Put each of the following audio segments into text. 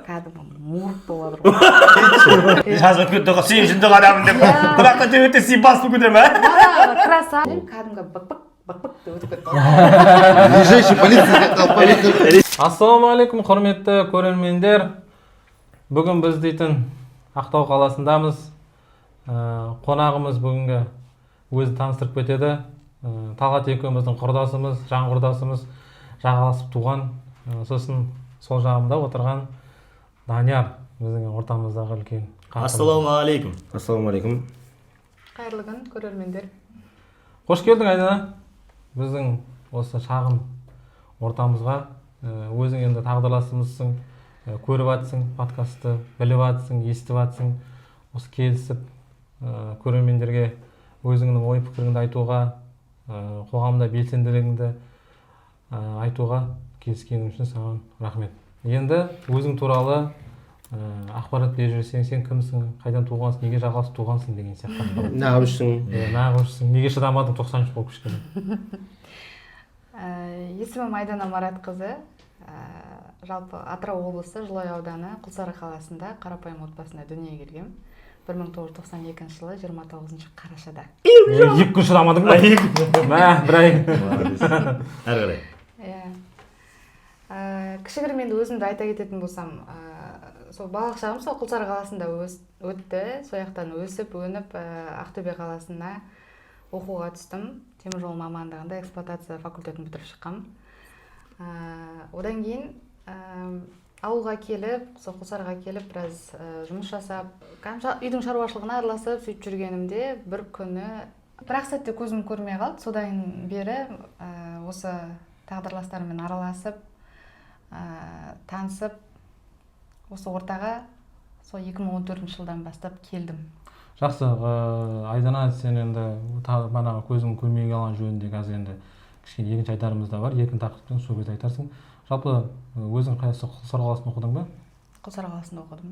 кәдімгі мұрт болады ғой. жазып кетті сен жүндік адамын деп бірақ та өте сипатсыз көтерме краса кәдімгі бық-бық деп өтіп кетті. Ближайший полиция. Ассалаумағалейкум құрметті көрермендер. Бүгін біз дейтін Ақтау қаласындамыз. Қонағымыз бүгінгі өзі таныстырып кетеді. Талғат екеуміздің құрдасымыз, жан құрдасымыз, жағаласып туған. Сосын сол жағымда отырған Данияр біздің ортамыздағы үлкен. ассалаумағалейкум. Ассалаумағалейкум. Қайырлы күн көрермендер. Қош келдің Айдана. Біздің осы шағын ортамызға. Өзің енді тағдырласымызсың, көріп атсың, подкастты біліп атсың, естіп атсың. Осы келісіп көрермендерге өзіңнің ой пікіріңді айтуға, қоғамда белсенділігіңді айтуға келіскенің үшін саған рахмет. Енді өзің туралы ақпарат беріп жүрсең, сен кімсің, қайдан туғансың, неге жағаласып туғансың деген сияқты. Нағылшысың, неге шыдамадың 93 болып кішкене. Есімім Айдана Маратқызы. Жалпы Атырау облысы Жылой ауданы Құлсары қаласында қарапайым отбасында дүниеге келгем. 1992 жылы 29 қарашада. Екі күн шыдамадың ба? Бір ай. Әрі қарай. Кішігірім енді өзімді айта кететін болсам, сол балалық шағым сол Құлсары қаласында өтті. Сол жақтан өсіп, өніп Ақтөбе қаласына оқуға түстім. Теміржол мамандығында эксплуатация факультетін бітіріп шыққам. Одан кейін ауылға келіп, сол Құлсарыға келіп, біраз жұмыс жасап, үйдің шаруашылығына араласып, сөйтіп жүргенімде бір күні бір-ақ сәтте көзім көрмей қалды. Содан бері осы тағдырластарыммен араласып, танысып, осы ортаға сол 2014 жылдан бастап келдім. Жақсы, Айдана, сен енді манағы көзің көрмей қалған жөнінде қазір енді кішкене екінші айтарымыз да бар, еркін тақырыппен сол кезде айтарсың. Жалпы өзің қайсы Құлсары қаласында оқыдың ба? Құлсары қаласында оқыдым.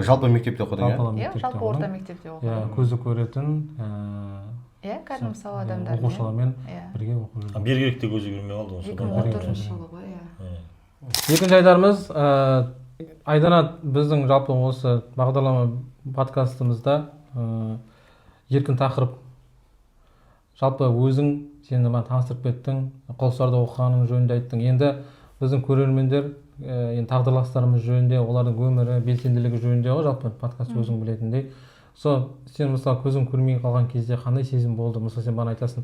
Жалпы мектепте оқыдың, иә? Жалпы орта мектепте оқыдым. Көзі көретін кәдімгі сау адамдармен оқушылармен бірге оқып жүрдім. Бергеректе көзі көрмей қалды. 2014 жылы ғой, иә. Екінші айтарымыз, Айдана біздің жалпы осы бағдарлама подкастымызда еркін тақырып. Жалпы өзің сені таныстырып кеттің, Құлсарда оқығаның жөнінде айттың. Енді біздің көрермендер тағдырластарымыз жөнінде, олардың өмірі, белсенділігі жөнінде ғой, жалпы подкаст өзің білетіндей. Сен мысалы көзің көрмей қалған кезде қандай сезім болды? Мысалы сен бana айтасың,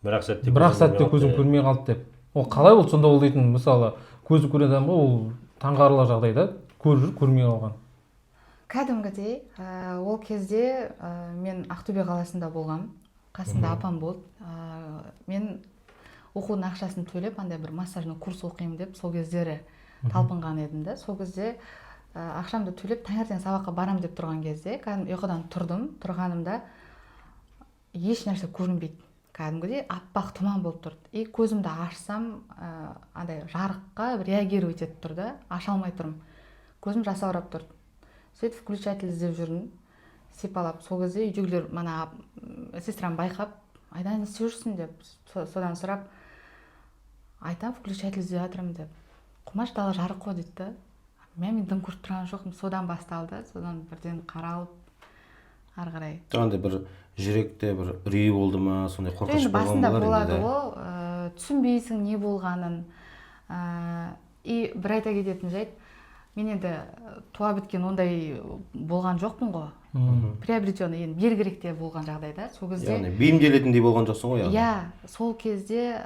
бір-ақ сәтте көзім көрмей қалды деп. Ол қалай болды сонда ол дейтін? Мысалы көзі көрген адамға ол таңғаларлық жағдайда көріп жүр, көрмей қалған. Кәдімгідей, ол кезде мен Ақтөбе қаласында болғам. Қасымда апам болды. Мен оқудың ақшасын төлеп, андай бір массажный курс оқимын деп, сол кездері талпынған едім да. Сол кезде ақшамды төлеп, таңертең сабаққа барам деп тұрған кезде, кәдімгі ұйқыдан тұрғанымда еш нәрсе көрінбейді. Кәдімгідей аппақ тұман болып тұрды. И көзімді ашсам, андай жарыққа реагировать етіп тұрды, аша алмай тұрмын. Көзім жасаурап тұрды. Сөйтіп включатель іздеп жүрдім, сипалап. Сол кезде үйдегілер мана сестрам байқап, Айдана не істеп жүрсің деп, содан сұрап, айтам включатель іздеп жатырмын деп. Құмаш дала жарық қой дейді. Мен дым көріп тұрған жоқпын. Содан басталды. Содан бірден қаралып, ары қарай. Андай бір жүректе бір үрей болды ма, сондай қорқыныш болған басында болады ғой, түсінбейсің не болғанын. И бір айта кететін жайт, мен енді туа біткен ондай болған жоқпын ғой. Приобретенный, енді бергеректе болған жағдайда. Сол кезде яғни бейімделетіндей болған жоқсың ғой, яғни. Иә, сол кезде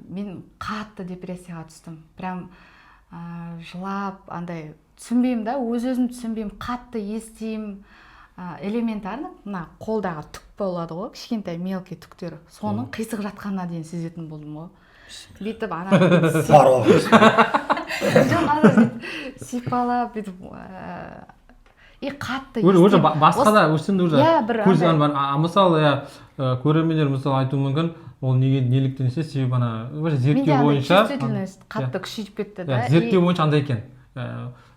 мен қатты депрессияға түстім. Прям жылап, андай түсінбеймін да, өз-өзім түсінбеймін, қатты естеймін. Элементарно, мына қолдағы түк болады ғой, кішкентай мелкий түктер. Соның қисық жатқанына дейін сезетін болдым ғой. Бүйтіп сипалап, бүйтіп қатты естеймін. Уже басқа да өшсінде уже көз бар. Мысалы, көрермендер мысалы айтуы мүмкін, ол неліктен есе себебі зерттеу бойынша қатты күшейіп кетті да. Зерттеу бойынша андай екен.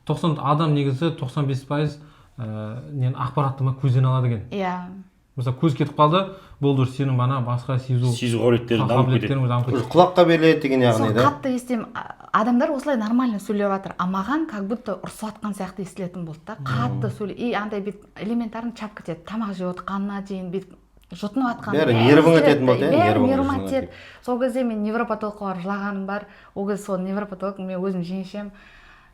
90 адам негізі 95% ақпаратты көзден алады екен. Иә. мысалы көз кетіп қалды, болды уже сенің бана басқа сезу қабілеттерің дамып кетеді. қабілеттерің дамып Уже кетеді. құлаққа беріледі деген яғни сол да. қатты естимін. Адамдар осылай нормально сөйлеп жатыр, а маған как будто ұрсып жатқан сияқты естілетін болды да. Қатты сөйле, и андай бүйтіп элементарный чап кетеді. Тамақ жеп отқанына дейін бүйтіп жұтынып жатқан. Бәрі нервыңа тиетін болды, нервыңа тиеді. Сол кезде мен невропатологқа барып жылағаным бар. Ол кезде сол невропатолог мен өзім жеңешем.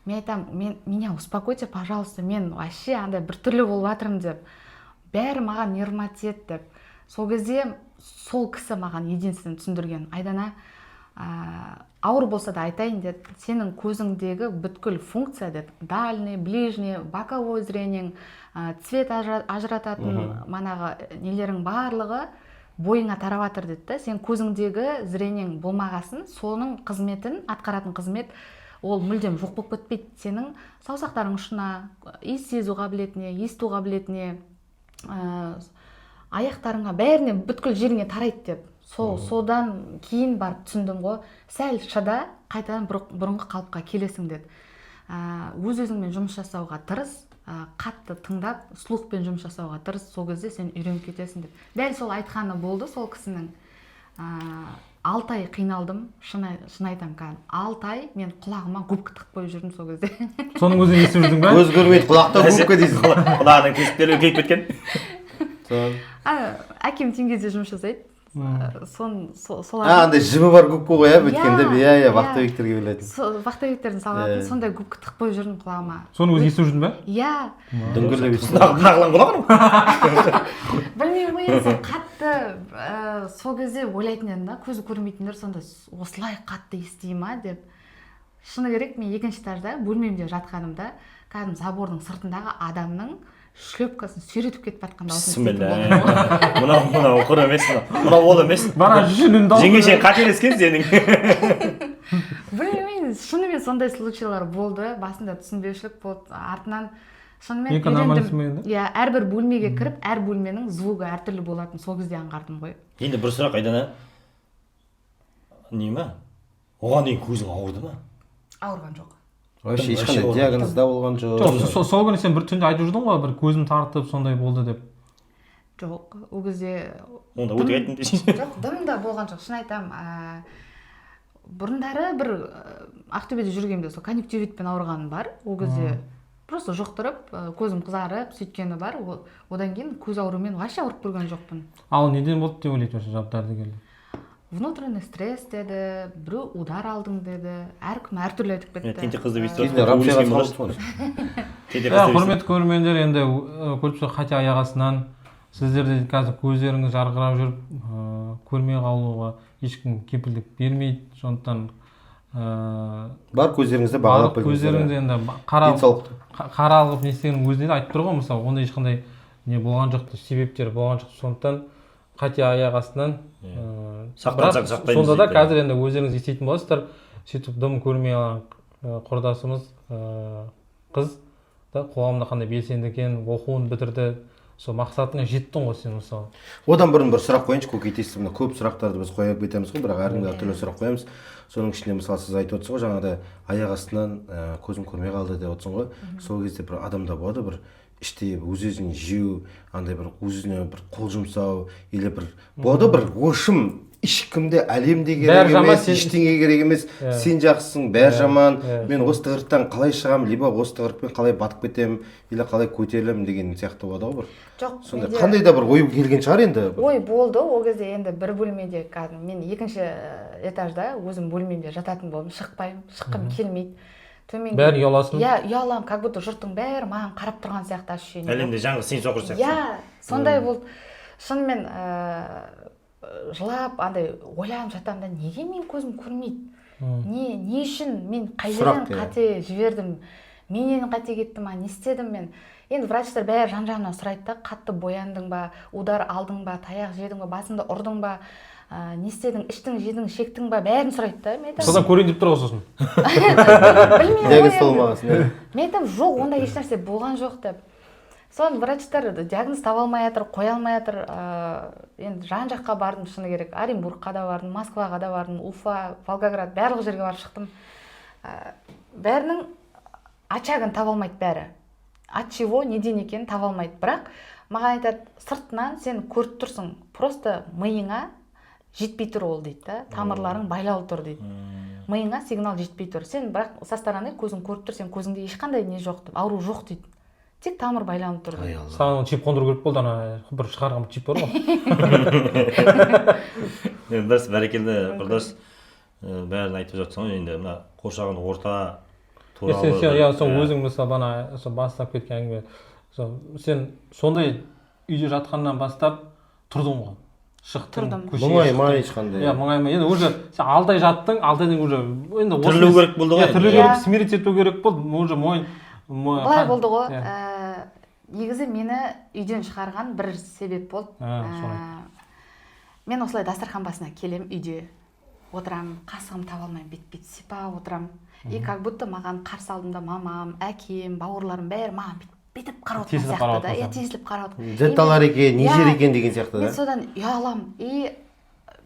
Мен айтамын, меня успокойте, пожалуйста, мен вообще андай біртүрлі болып жатырмын деп. Бәрі маған нервыма тиеді деп. Сол кезде сол кісі маған единственный түсіндірген. Айдана, ауыр болса да айтайын деді, сенің көзіңдегі бүткіл функция деді, дальний, ближний, боковой зрениең, цвет ажырататын манағы нелерің барлығы бойыңа тарап жатыр деді да. Сен көзіңдегі зрениең болмағасын, соның қызметін, атқаратын қызмет ол мүлдем жоқ болып кетпейді. Сенің саусақтарың ұшына, иіс сезу қабілетіне, есту қабілетіне, аяқтарыңа, бәріне, бүткіл жеріңе тарайды деп. Содан кейін барып түсіндім ғой, сәл шыда, қайтадан бұрынғы қалыпқа келесің деді. Өз-өзіңмен жұмыс жасауға тырыс, қатты тыңдап, слухпен жұмыс жасауға тырыс, сол кезде сен үйреніп кетесің деп. Дәл сол айтқаны болды сол кісінің. 6 ай қиналдым, шын айтам кәдімгі. 6 ай мен құлағыма губка тығып қойып жүрдім сол кезде. Соның өзін естіп жүрдің ба? Көз көрмейді, құлақта губка дейсіз. Құлағының тесіктері үлкейіп кеткен. Әкем теңгеде жұмыс жасайды. Андай жібі бар губка ғой, өткенде вахтовиктерге берілетін. Вахтовиктердің салатын, сондай губка тығып қойып жүрдім құлағыма. Соны өзі естіп жүрдің ба? Иә. Дүңгірлеп естіп. Нағылан құлағың? Білмеймін ғой, сен қатты сол кезде ойлайтын едім да, көзі көрмейтіндер сонда осылай қатты ести ма деп. Шыны керек, мен 2-ші этажда бөлмемде жатқанымда, кәдімгі забордың сыртындағы адамның шлепкасын сүйретіп кетіп жатқан дауысын еститін болдым. Мынау құр емес, мынау ол емес. Бара жүнін дауыс. Жеңешең қателескен сенің. Білмеймін, шынымен сондай случайлар болды. Басында түсінбеушілік болды. Артынан шынымен үйрендім. Иә, әрбір бөлмеге кіріп, әр бөлменің звугы әртүрлі болатын. Сол кезде аңғардым ғой. Енді бір сұрақ Айдана. Не ма? Оған дейін көзің ауырды ма? Ауырған жоқ. Вообще ешқандай диагноз да болған жоқ. Сол күні сен бір түнде айтып жүрдің ғой, бір көзім тартып сондай болды деп. Жоқ, ол кезде онда өтіп айттым десең. жоқ, дым да болған жоқ, шын айтам. Бұрындары бір Ақтөбеде жүргенде сол конъюнктивитпен ауырғаным бар. Ол кезде просто жұқтырып, көзім қызарып, сөйткені бар. Одан кейін көз аурумен вообще ауырып көрген жоқпын. Ал неден болды деп ойлайсың жауап дәрігерлер? Внутренний стресс деді, біреу удар алдың деді. Әркім әртүрлі айтып кетті. Тенте қызды Кезінде рапшаға салды. Құрметті көрермендер, енді көріп тұрсақ Катя аяқ астынан сіздерде қазір көздеріңіз жарқырап жүріп, көрмей қалуға ешкім кепілдік бермейді. Сондықтан бар көздеріңізді бағалап біліңіздер. Көздеріңізді енді қаралып не істегеннің өзінде де айтып тұр ғой, мысалы, онда ешқандай не болған жоқ, себептер болған жоқ. Сондықтан Катя аяқ астынан сонда да қазір енді өздеріңіз естейтін боласыздар. Сөйтіп дым көрмей алған құрдасымыз қыз да қоғамда қандай белсенді екен, оқуын бітірді, сол мақсатыңа жеттің ғой сен мысалы. Одан бұрын бір сұрақ қояйыншы, көкейте естімін. Көп сұрақтарды біз қойып кетеміз ғой, бірақ әркімге әртүрлі сұрақ қоямыз. Соның ішінде мысалы сіз айтып отырсыз ғой, жаңағыда аяқ астынан көзім көрмей қалды деп отырсың ғой. Сол кезде бір адамда болады бір іште өз-өзіне жеу, андай бір өз-өзіне бір қол жұмсау, или бір болады бір ошым, ешкімде әлемде керек емес, ештеңе керек емес, сен жақсысың, бәрі жаман, мен осы тығырықтан қалай шығамын, либо осы тығырықпен қалай батып кетемін, или қалай көтерілемін деген сияқты болады ғой бір. Жоқ, сонда қандай да бір ой келген шығар енді. Ой болды, ол кезде енді бір бөлмеде кәдімгі мен 2-ші этажда өзім бөлмемде жататын болдым, шықпаймын, шыққым келмейді. Бәрі ұяласың? Иә, ұялам, как будто жұрттың бәрі маған қарап тұрған сияқты ощущение. Әлемде жаңғы сен соқыр сияқты. Иә, сондай болды. Шынымен жылап, андай ойланып жатамын да, неге мен көзім көрмейді? Не үшін мен қай жерден қате жібердім? Менен қате кетті ма? Не істедім мен? Енді врачтар бәрі жан-жағынан сұрайды да, қатты бояндың ба, удар алдың ба, таяқ жедің ба, басыңды ұрдың ба? Не істедің, іштің, жедің, шектің ба, бәрін сұрайды да. Содан көрейін деп тұр ғой сосын. Білмеймін. Мен айтам, жоқ, онда ешнәрсе болған жоқ деп. Соны врачтар диагноз таба алмай жатыр, қоя алмай жатыр. Енді жан жаққа бардым, шыны керек. Оренбургқа да бардым, Москваға да бардым, Уфа, Волгоград, барлық жерге барып шықтым. Бәрінің очагын таба алмайды бәрі. От чего, неден екенін таба алмайды. Бірақ маған айтады, сыртынан сен көріп тұрсың, просто миыңа жетпей тұр ол дейді да, тамырларың байлаулы тұр дейді. Миыңа сигнал жетпей тұр. Сен бірақ со стороны көзің көріп тұр, сен көзіңде ешқандай не жоқ деп, ауру жоқ дейді. Тек тамыр байланып тұр дейді. Саған чип қондыру керек болды, ана бір шығарған чип бар ғой. Дұрыс, бәрекелді құрдас. Бәрін айтып жатсың ғой, енді мына қоршаған орта туралы. Сол өзің мысалы бана бастап кеткен әңгіме. Сен сондай үйде жатқаннан бастап тұрдың ғой. Шықтың. Мұңаймай ешқандай. Мұңаймай. Енді уже сен 6 ай жаттың, 6 айдан уже енді Тірілу керек болды ғой. Тірілу керек, смирить ету керек болды. Уже мойын Былай болды ғой. Негізі мені үйден шығарған бір себеп болды. Мен осылай дастархан басына келем, үйде отырам, қасығым таба алмаймын, бет-бет сипап отырам. И как будто маған қарсы алдымда мамам, әкем, бауырларым бәрі маған бүйтіп қарап отырған сияқты да. Тесіліп қарап отырған. Зетталар екен, не жер екен деген сияқты да. Мен содан ұялам. И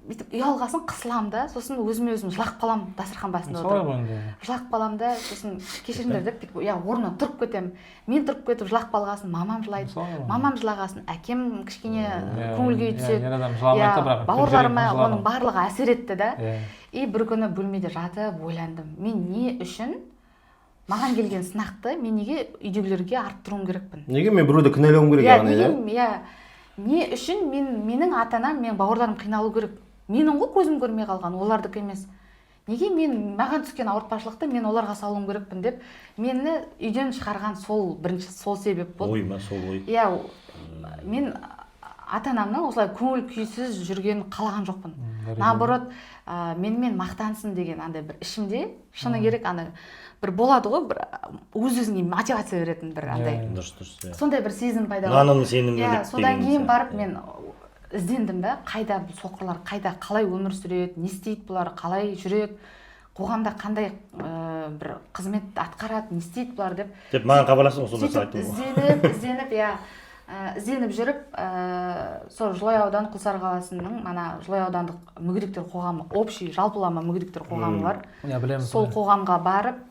бүйтіп ұялғасын қысылам да, сосын өзіме өзім жылап қалам дастархан басында отырып. Жылап қалам да, сосын кешіріңдер деп бүйтіп орнымнан тұрып кетем. Мен тұрып кетіп жылап қалғасын мамам жылайды. Мамам жылағасын әкем кішкене көңілге түседі. Бауырларыма оның барлығы әсер етті да. И бір күні бөлмеде жатып ойландым. Мен не үшін маған келген сынақты мен неге үйдегілерге арттыруым керекпін? Неге мен біреуді кінәлауым керек яғни да? Не үшін менің ата-анам, мен бауырларым қиналу керек? Менің ғой көзім көрмей қалған, олардікі емес. Неге маған түскен ауыртпашылықты мен оларға салуым керекпін деп, мені үйден шығарған сол бірінші сол себеп болды. Ой ма, сол ой. Мен ата-анамнан осылай көңіл күйсіз жүрген қалаған жоқпын. Наоборот, менімен мақтансын деген андай бір ішімде, шыны керек, бір болады ғой, бір өз-өзіңе мотивация беретін бір андай. Дұрыс. Сондай бір сезім пайда болды. Наным сенімділік. Содан кейін барып мен іздендім да, қайда бұл соқырлар, қайда қалай өмір сүреді, не істейді бұлар, қалай жүреді, қоғамда қандай бір қызмет атқарады, не істейді бұлар деп. Деп маған хабарластың ғой, сонда сөйтіп ізденіп жүріп, сол Жылой ауданы Құлсары қаласының Жылой аудандық мүгедектер қоғамы, общий жалпылама мүгедектер қоғамы бар. Сол қоғамға барып,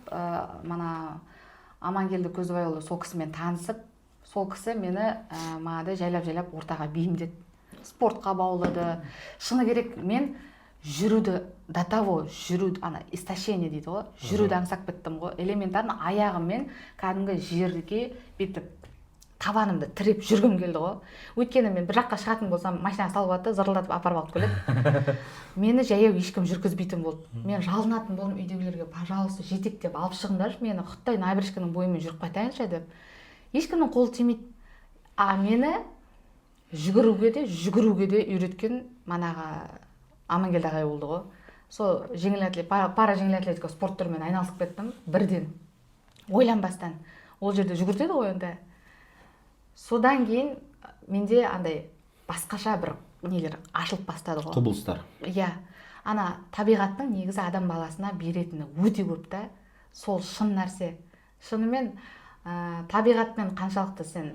Амангелді Көзбайұлы сол кісімен танысып, сол кісі мені жайлап ортаға бейімдеді. Спортқа баулады. Шыны керек, мен жүруді, до того жүруді, истощение дейді ғой, жүруді аңсап кеттім ғой. Элементарно аяғыммен кәдімгі жерге бетіп табанымды тіреп жүргім келді ғой. Өйткені мен бір жаққа шығатын болсам, машина салып атты, зырылдатып апарып алып келеді. Мені жаяу ешкім жүргізбейтін болды. Мен жалынатын болдым үйдегілерге, пожалуйста, жетектеп алып шығыңдаршы, мені Құттай набережканың бойымен жүріп қайтайыншы деп. Ешкімнің қолы тимейді. Мені жүгіруге де үйреткен Амангелді ағай болды ғой. Сол пара жеңіл атлетика спорт түрімен айналысып кеттім бірден. Ойланбастан. Ол жерде жүгіртеді ғой енді. Содан кейін менде андай басқаша бір нелер ашылып бастады ғой. Құбылыстар. Табиғаттың негізі адам баласына беретіні өте көп та. Сол шын нәрсе. Шынымен табиғатпен қаншалықты сен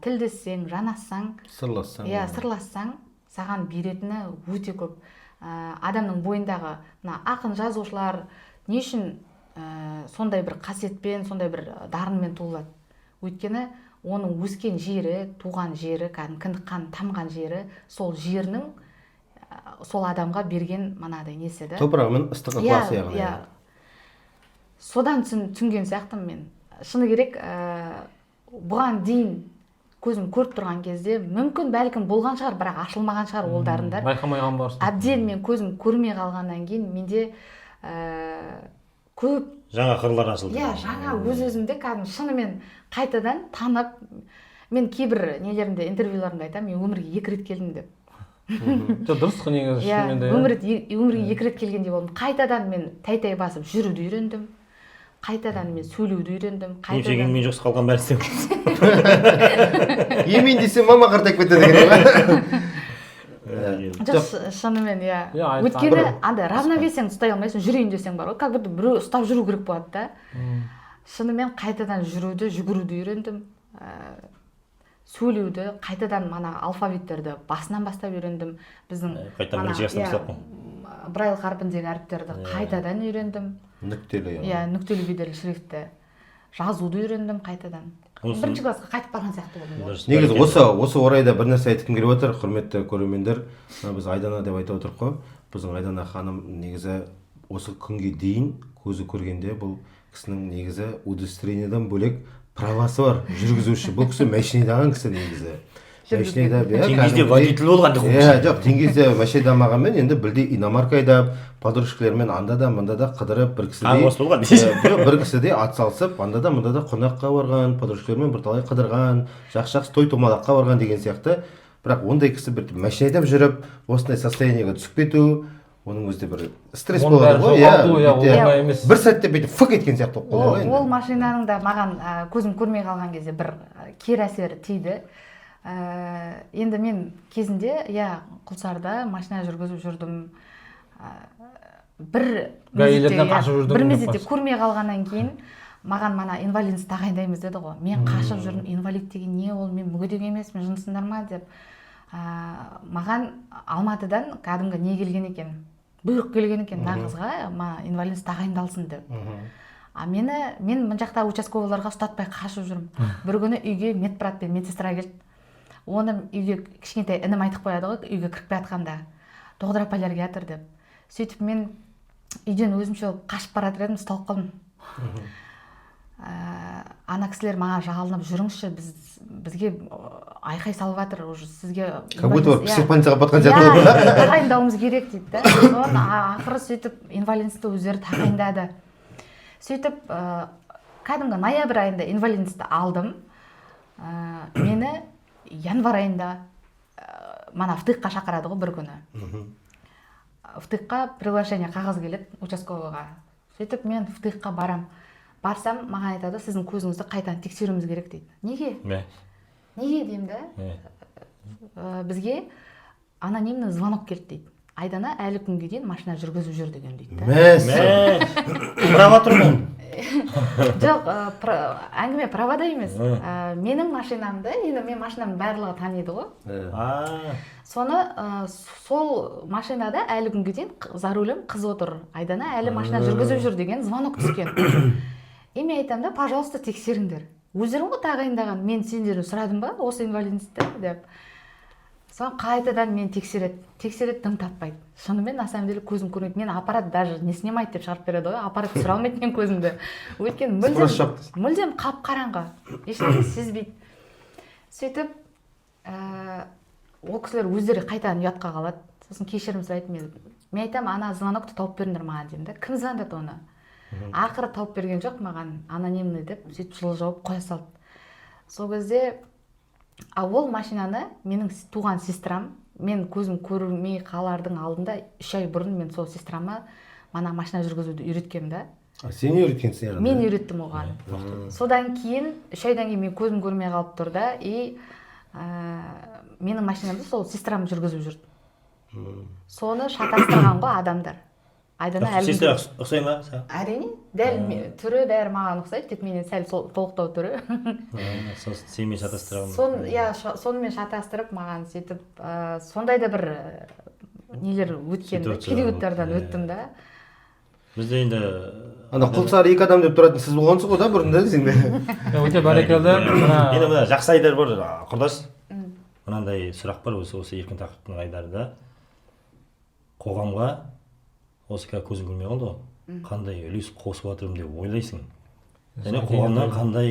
тілдессең, жанассаң, сырлассаң, саған беретіні өте көп. Адамның бойындағы ақын жазушылар не үшін сондай бір қасиетпен, сондай бір дарынмен туылады? Өйткені оның өскен жері, туған жері, кіндік қан тамған жері, сол жерінің сол адамға берген несі да. Топырағымен ыстық ықыласы яғни. Содан түсінген сияқтымын мен. Шыны керек, бұған дейін көзім көріп тұрған кезде мүмкін бәлкім болған шығар, бірақ ашылмаған шығар ол дарындар. Байқамайған барсың. Әбден мен көзім көрмей қалғаннан кейін менде көп жаңа қырлар ашылды. Жаңа өз-өзімді шынымен қайтадан танып, мен кейбір нелерімде, интервьюларымда айтамын, мен өмірге 2 рет келдім деп. Дұрыс қой негізі шынымен де. Өмірге 2 рет келгендей болдым. Қайтадан мен тәй-тәй басып жүруді үйрендім. Қайтадан мен сөйлеуді үйрендім. Емшек емен жоқсы қалған бәрі істеп. Емен десем мама қартайып кетеді деген. Шынымен, өйткені равновесияны ұстай алмайсың, жүрейін десең бар ғой, как будто біреу ұстап жүру керек болады да. Шынымен қайтадан жүруді, жүгіруді үйрендім. Сөйлеуді, қайтадан алфавиттерді басынан бастап үйрендім. Біздің Брайль қарпіндегі әріптерді қайтадан үйрендім. Нүктелі. Нүктелі бедерлі шрифтті жазуды үйрендім қайтадан. бірінші классқа қайтып барған сияқты болдым. Дұрыс. негізі осы орайда бір нәрсе айтқым келіп отыр, құрметті көрермендер. Біз Айдана деп айтып отырық қой. Біздің Айдана ханым негізі осы күнге дейін көзі көргенде бұл кісінің негізі удостоверениеден бөлек правасы бар, жүргізуші. Бұл кісі машина айдаған кісі негізі. Машина айдап, Теңізде водитель болған жоқ. жоқ, теңізде машина айдамағанмен енді білде иномарка айдап, подружкалармен анда да мында да қыдырып, бір кісідей болған. бір кісідей ат салысып, анда да мында да қонаққа барған, подружкалармен бірталай қыдырған, жақсы той томалаққа барған деген сияқты. Бірақ ондай кісі бір машина айдап жүріп, осындай состояниеге түсіп кету, оның өзінде бір стресс болады ғой. оңай емес. Бір сәтте бүйтіп фык еткен сияқты болып қалды ғой енді. Ол машинаның да маған көзім көрмей қалған кезде бір кері әсері тиді. Енді мен кезінде Құлсарда машина жүргізіп жүрдім. Бір мезетте көрмей қалғаннан кейін маған мана инвалидность тағайындаймыз деді ғой. Мен қашып жүрдім, инвалид деген не ол, мен мүгедек емеспін, жынсыңдар ма деп. Маған Алматыдан кәдімгі не келген екен, бұйрық келген екен, мына қызға инвалидность тағайындалсын деп. Мен мына жақта участковыйларға ұстатпай қашып жүрмін. Бір күні үйге медбрат пен медсестра келді. Оны үйге кішкентай інім айтып қояды ғой, үйге кіріп жатқанда доғдыр апайлар келатыр деп. Сөйтіп мен үйден өзімше қашып баратыр едім, ұсталып қалдым. Ана кісілер маған жағалынып, жүріңізші, бізге айқай салып жатыр, уже сізге Как будто психбольницаға батқан сияқты болды. тағайындауымыз керек дейді да. Соны ақыры сөйтіп инвалидностьті өздері тағайындады. Сөйтіп кәдімгі ноябрь айында инвалидностьті алдым. Мені январь айында мана ВТИКқа шақырады ғой бір күні. ВТИКқа приглашение қағаз келеді участковыйға. Сөйтіп мен ВТИКқа барам. Барсам, маған айтады, сіздің көзіңізді қайтадан тексеруіміз керек дейді. Неге? Неге деймін да? Бізге анонимный звонок келді дейді. Айдана әлі күнге дейін машина жүргізіп жүр деген дейді. Права тұрмын. Жоқ, әңгіме правада емес. Менің машинамды, енді мен машинамды барлығы таниды ғой. Соны сол машинада әлі күнге дейін за рулем қыз отыр. Айдана әлі машина жүргізіп жүр деген звонок түскен. Мен айтам да, пожалуйста, тексеріңдер. Өздерің ғой тағайындаған, мен сендерден сұрадым ба осы инвалидностьті деп. Соң қайтадан мен тексереді, дым таппайды. Шынымен на самом деле көзім көрмейді. Мен аппарат даже не снимайды деп шығарып береді ғой. Аппарат түсіре алмайды мен көзімді. Өйткені мүлдем қап-қараңғы. Ештеңе сезбейді. Сөйтіп, ол кісілер өздері қайтадан ұятқа қалады. Сосын кешірім сұрайды. Мен айтам, ана звонокты тауып беріңдер маған деймін да. Кім звондады оны? Ақыры тауып берген жоқ маған, анонимный деп, сөйтіп жылы жауып қоя салды. Сол кезде ол машинаны менің туған сестрам, мен көзім көрмей қалардың алдында 3 ай бұрын мен сол сестрама мана машина жүргізуді үйреткем да. Сен үйреткенсің? Мен үйреттім оған. Содан кейін 3 айдан кейін мен көзім көрмей қалып тұр да, менің машинамды сол сестрам жүргізіп жүрді. Соны шатастырған ғой адамдар. Сестра ұқсай ма? Әрине, дәл түрі бәрі маған ұқсайды, тек менен сәл толықтау түрі. Сенімен шатастырған. Сонымен шатастырып маған сөйтіп, сондай да бір нелер өткен, периодтардан өттім да. Бізде енді ана Құлсары 2 адам деп тұратын сіз болғансыз ғой да бұрында десең де. Өте бәрекелді. Енді мына жақсы айдар бар, құрдас. Мынандай сұрақ бар осы еркін тақырыптың айдарында. Қоғамға осы көзім көрмей қалды ғой. Қандай үлес қосып жатырмын деп ойлайсың? Және қоғамнан қандай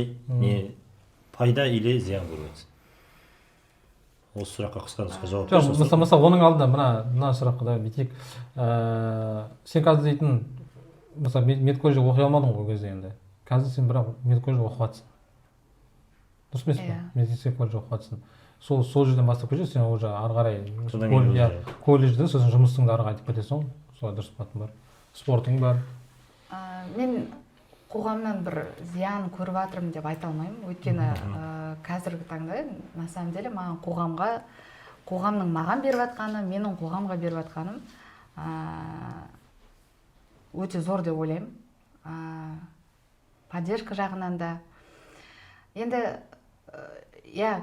пайда или зиян көріп жатсың? Осы сұраққа қысқа жауап берші. Мысалы, оның алдында мына сұраққа да бүйтейік. Сен қазір дейтін, мысалы, медколледжде оқи алмадың ғой кезде енді. Қазір сен бірақ медколледжде оқып жатсың. Дұрыс емес пе? Медицина колледжде оқып жатсың. Сол жерден бастап кетесің, сен уже ары қарай колледжде, сосын жұмысыңды ары айтып кетесің. Солай дұрыс батың бар. Спортың бар. Мен қоғамнан бір зиян көріп жатырмын деп айта алмаймын. Өйткені қазіргі таңда на самом деле маған қоғамның маған беріп жатқаны, менің қоғамға беріп жатқаным өте зор деп ойлаймын. Поддержка жағынан да. Енді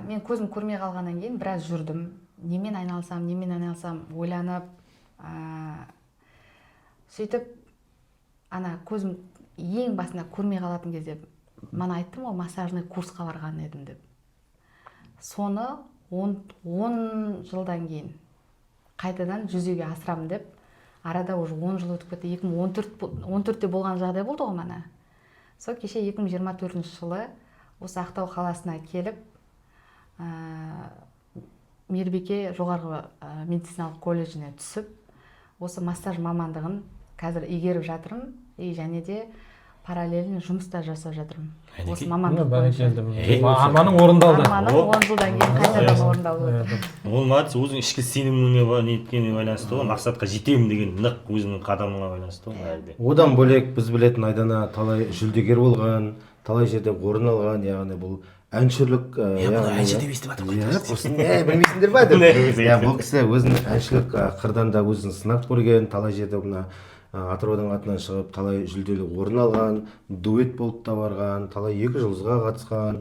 мен көзім көрмей қалғаннан кейін біраз жүрдім. Немен айналсам ойланып, сөйтіп ана көзім ең басында көрмей қалатын кезде мана айттым ғой массажный курсқа барған едім деп. Соны 10 жылдан кейін қайтадан жүзеге асырамын деп, арада уже 10 жыл өтіп кетті. 2014-те болған жағдай болды ғой мана. Сол кеше 2024 жылы осы Ақтау қаласына келіп, Мейірбике жоғарғы медициналық колледжіне түсіп, осы массаж мамандығын қазір игеріп жатырмын, және де параллельно жұмыста жасап жатырмын. Осы мамандық бойынша. Арманың орындалды. Арманым 10 жылдан кейін қайтадан орындалды. Ол мағыз өзің ішкі сеніміңе неткеніне байланысты ғой, мақсатқа жетемін деген нық өзіңнің қадамыңа байланысты ғой. Одан бөлек біз білетін Айдана талай жүлдегер болған, талай жерде орын алған, яғни бұл әншілік әнші деп естіп жатыр ғой. Білмейсіңдер ба деп. Бұл кісі өзінің әншілік қырдан да өзін сынап көрген, талай жерде мына Атыраудың атынан шығып, талай жүлделі орын алған, дуэт болып та барған, талай 2 жұлдызға қатысқан,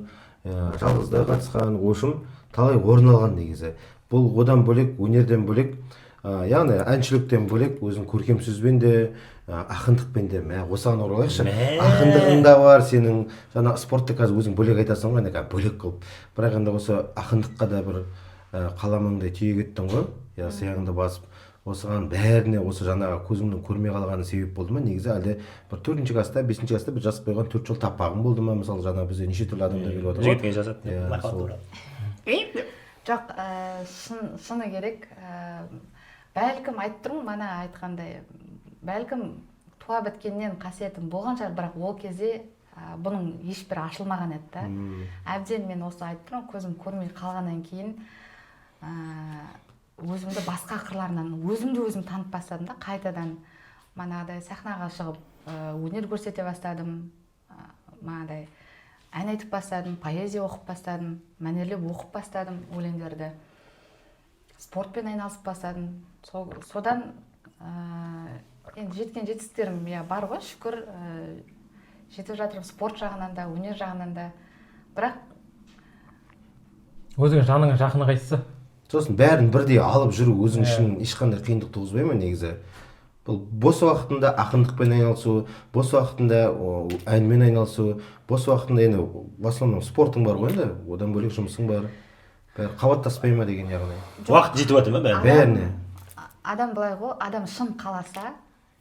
жалғызда қатысқан, ошым талай орын алған негізі. Бұл одан бөлек, өнерден бөлек, яғни әншіліктен бөлек, өзің көркем сөзбен де, ақындықпен де, осыған оралайықшы. Ақындығың да бар, сенің жаңа спортты қазір өзің бөлек айтасың ғой, бөлек қылып. Бірақ енді осы ақындыққа да бір қаламыңды түйе кеттің ғой, сияғыңды басып. Осыған бәріне осы жаңағы көзіңнің көрмей қалғаны себеп болды ма? Негізі әлде бір 4-ші класста, 5-ші класста бір жазып қойған 4 жыл таппағың болды ма? Мысалы жаңа бізде неше түрлі адамдар келіп отыр ғой. Жігітке жазады. Жоқ, шыны керек. Бәлкім айтып тұрмын, мана айтқандай, бәлкім туа біткеннен қасиетім болған шығар, бірақ ол кезде бұның ешбір ашылмаған еді да. Әбден мен осы айтып тұрмын, көзім көрмей қалғаннан кейін өзімді басқа қырларынан өзім танып бастадым да, қайтадан манағыдай сахнаға шығып өнер көрсете бастадым, манағыдай ән айтып бастадым, поэзия оқып бастадым, мәнерлеп оқып бастадым өлеңдерді, спортпен айналысып бастадым. Содан енді жеткен жетістіктерім бар ғой, шүкір, жетіп жатырмын спорт жағынан да, өнер жағынан да. Бірақ өзіңе жаныңа жақыны қайсысы? Сосын бәрін бірдей алып жүру өзің үшін ешқандай қиындық туғызбай ма негізі? Бұл бос уақытында ақындықпен айналысу, бос уақытында әнмен айналысу, бос уақытында енді в основном спортың бар ғой енді, одан бөлек жұмысың бар. Бәрі қабаттаспай ма деген яғни. Уақыт жетіп жатыр ма бәріне? Адам былай ғой, адам шын қаласа,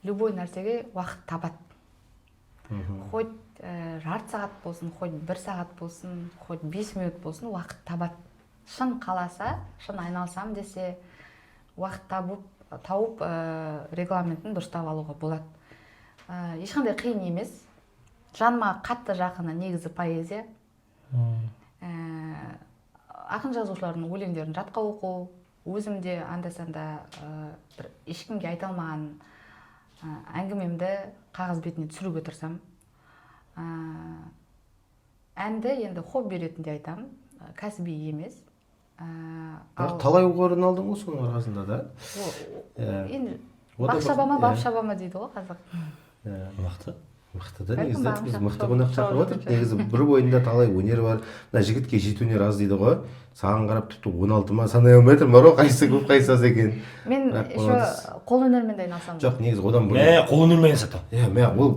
любой нәрсеге уақыт табады. Хоть жарты сағат болсын, хоть 1 сағат болсын, хоть 5 минут болсын, уақыт табады. Шын қаласа, шын айналсам десе, уақыт тауып регламентін дұрыстап алуға болады. Ешқандай қиын емес. Жаныма қатты жақыны негізі поэзия. Ақын жазушылардың өлеңдерін жатқа оқу, өзімде анда-санда бір ешкімге айта алмаған әңгімемді қағаз бетіне түсіруге тырысамын. Әнді енді хобби ретінде айтамын, кәсіби емес. Талай орын алдың ғой соның арқасында да. Енді бақ шабама, бап шабама дейді ғой қазақ. Мықты. Мықты да негізі. Біз мықты қонақ шақырып отырмыз. Негізі бір бойында талай өнер бар. Мына жігітке жету өнер аз дейді ғой. Саған қарап тіпті 16 ма санай алмай тұрмын ғой, қайсысы көп қайсысы аз екенін. Мен еще қолөнермен де айналысамын. Жоқ, негізі одан бөлек. Қолөнермен айналысады.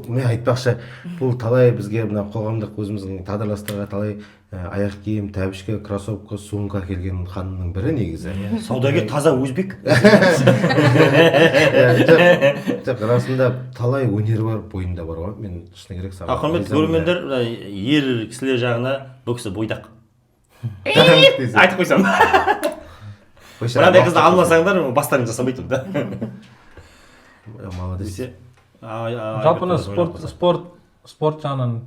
Мен айтпақшы, бұл талай бізге мына қоғамдық өзіміздің тағдырластарға талай аяқ киім, тәбішке, кроссовка, сумка әкелген ханымның бірі негізі. Саудагер таза өзбек. Жоқ, расында талай өнер бар, бойында бар ғой. Мен шыны керек саған. Құрметті көрермендер, ер кісілер жағына бұл кісі бойдақ. Айтып қойсам. Мынандай қызды алмасаңдар, бастарың жасамайтын да. Молодец. Жалпы спорт жағынан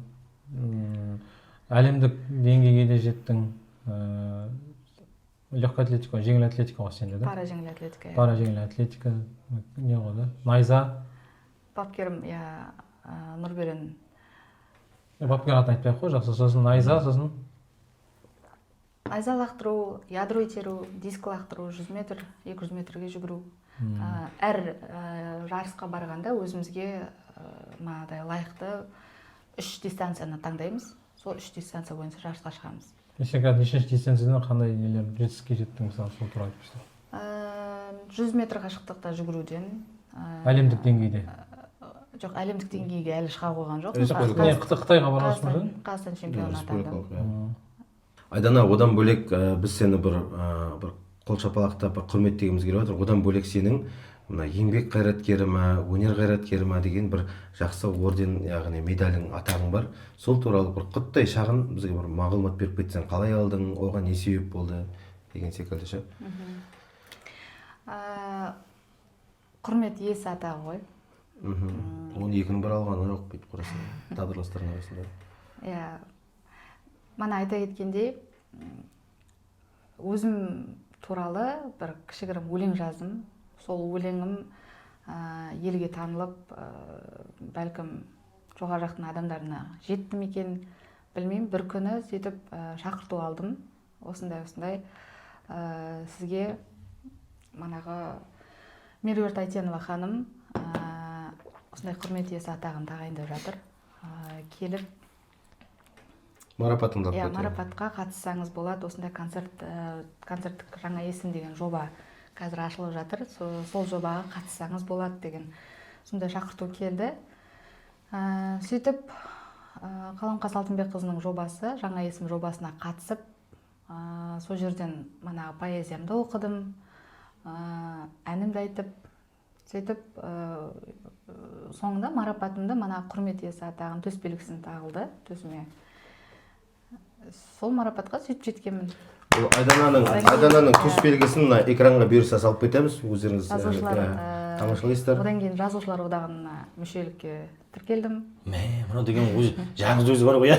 әлемдік деңгейге де жеттің. Легкая атлетика, жеңіл атлетикаға сенді да? Паражеңіл атлетика. Паражеңіл атлетика не ғой? Найза? Бапкерім, Нұрберен. Бапкер атын айтпай-ақ қой, жақсы. Сосын найза, сосын? Найза лақтыру, ядро итеру, диск лақтыру, 100 метр, 200 метрге жүгіру. Әр жарысқа барғанда өзімізге лайықты 3 дистанцияны таңдаймыз. Сол 3 дистанция бойынша жарысқа шығамыз. Нешінші дистанциядан қандай нелер жетістікке жеттің, мысалы, сол туралы айтып берсең? 100 метр қашықтықта жүгіруден. Әлемдік деңгейде? жоқ, әлемдік деңгейге әлі шыға қойған жоқ. Қытайға барасың ба? Қазақстан чемпионы атандым. Айдана, одан бөлек біз сені бір қол шапалақтап бір құрметтегіміз келіп жатыр. Одан бөлек сенің мына еңбек қайраткері ма, өнер қайраткері ма деген бір жақсы орден, яғни медалің, атағың бар. Сол туралы бір құттай шағын бізге бір мағлұмат беріп кетсең, қалай алдың, оған не себеп болды деген секілді ше. Құрмет иесі атағы ғой. Оны екінің бір алғаны жоқ бүйтіп қарасаң, тағдырластардың арасында. Иә. Мана айта кеткендей, өзім туралы бір кішігірім өлең жаздым. Сол өлеңім елге танылып, бәлкім жоғары жақтың адамдарына жетті ме екен білмеймін. Bir күні сөйтіп шақырту алдым. Осындай сізге манағы Меруерт Айтенова ханым осындай құрмет иесі атағын тағайындап жатыр. Келіп Марапатыңды алып марапатқа қатыссаңыз болады. Осындай концерттік жаңа есім деген жоба қазір ашылып жатыр. Сол жобаға қатыссаңыз болады деген сондай шақырту келді. Сөйтіп Қаламқас Алтынбекқызының жобасы, жаңа есім жобасына қатысып, сол жерден мана поэзиямды оқыдым, әнімді айтып, сөйтіп соңында марапатымды мана құрмет иесі атағын төсбелгісін тағылды төсіме. Сол марапатқа сөйтіп жеткенмін. Айдананың төсбелгісін экранға бұйырса салып кетеміз, өздеріңіз тамашалайсыздар. Одан кейін жазушылар одағына мүшелікке тіркелдім. Мынау деген жаңыз өзі бар ғой, иә?